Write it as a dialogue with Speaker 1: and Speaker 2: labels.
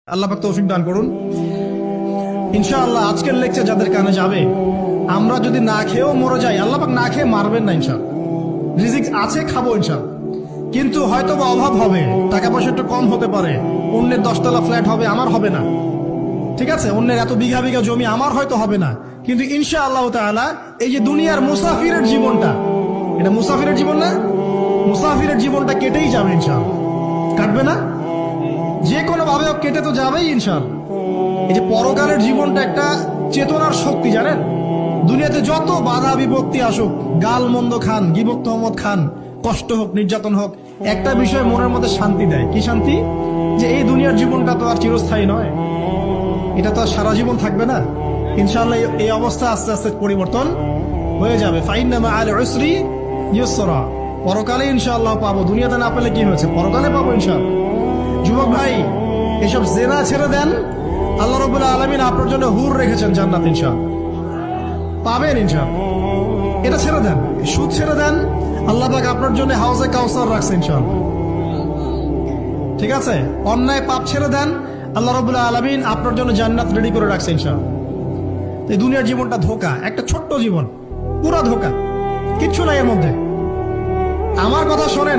Speaker 1: আল্লাহ পাক তৌফিক দান করুন। ইনশাআল্লাহ আজকের লেকচার যাদের কানে যাবে, আমরা যদি না খেয়েও মরে যাই, আল্লাহ পাক না খেয়ে মারবেন না ইনশাআল্লাহ। রিজিক আছে, খাবো ইনশাআল্লাহ। কিন্তু হয়তো বা অভাব হবে, টাকা পয়সা একটু কম হতে পারে, অন্যের 10 তলা ফ্ল্যাট হবে, আমার হবে না, ঠিক আছে, অন্যের এত বিঘা বিঘা জমি আমার হয়তো হবে না। কিন্তু ইনশাআল্লাহ তাআলা এই যে দুনিয়ার মুসাফিরের জীবনটা, এটা মুসাফিরের জীবন না, মুসাফিরের জীবনটা কেটেই যাবে ইনশাআল্লাহ। কাটবে না? যে কোনো ভাবে কেটে তো যাবেই ইনশাআল্লাহ। এই যে পরকালের জীবনটা একটা চেতনার শক্তি, জানেন, দুনিয়াতে যত বাধা বিপত্তি আসুক, গাল মন্দ খান, গিবত তহমত খান, কষ্ট হোক, নির্যাতন হোক, একটা বিষয় মনের মধ্যে শান্তি দেয়। কি শান্তি? যে এই দুনিয়ার জীবনটা তো আর চিরস্থায়ী নয়, এটা তো আর সারা জীবন থাকবে না। ইনশাআল্লাহ এই অবস্থা আস্তে আস্তে পরিবর্তন হয়ে যাবে। ফাইন্না মাআল উসরি ইউসরা, পরকালে ইনশাআল্লাহ পাবো। দুনিয়াতে না পেলে কি হয়েছে, পরকালে পাবো ইনশাআল্লাহ। যুবক ভাই, এসব জেনা ছেড়ে দেন, আল্লাহ রাব্বুল আলামিন আপনার জন্য হুর রেখেছেন জান্নাত, ইনশাআল্লাহ পাবেন ইনশাআল্লাহ। এটা ছেড়ে দেন, সুদ ছেড়ে দেন, আল্লাহ পাক আপনার জন্য হাউজে কাউসার রাখছে ইনশাআল্লাহ, ঠিক আছে। অন্যায় পাপ ছেড়ে দেন, আল্লাহ রাব্বুল আলামিন আপনার জন্য জান্নাত রেডি করে রাখছে ইনশাআল্লাহ। এই দুনিয়ার জীবনটা ধোঁকা, একটা ছোট্ট জীবন, পুরা ধোঁকা, কিচ্ছু নাই এর মধ্যে। আমার কথা শোনেন।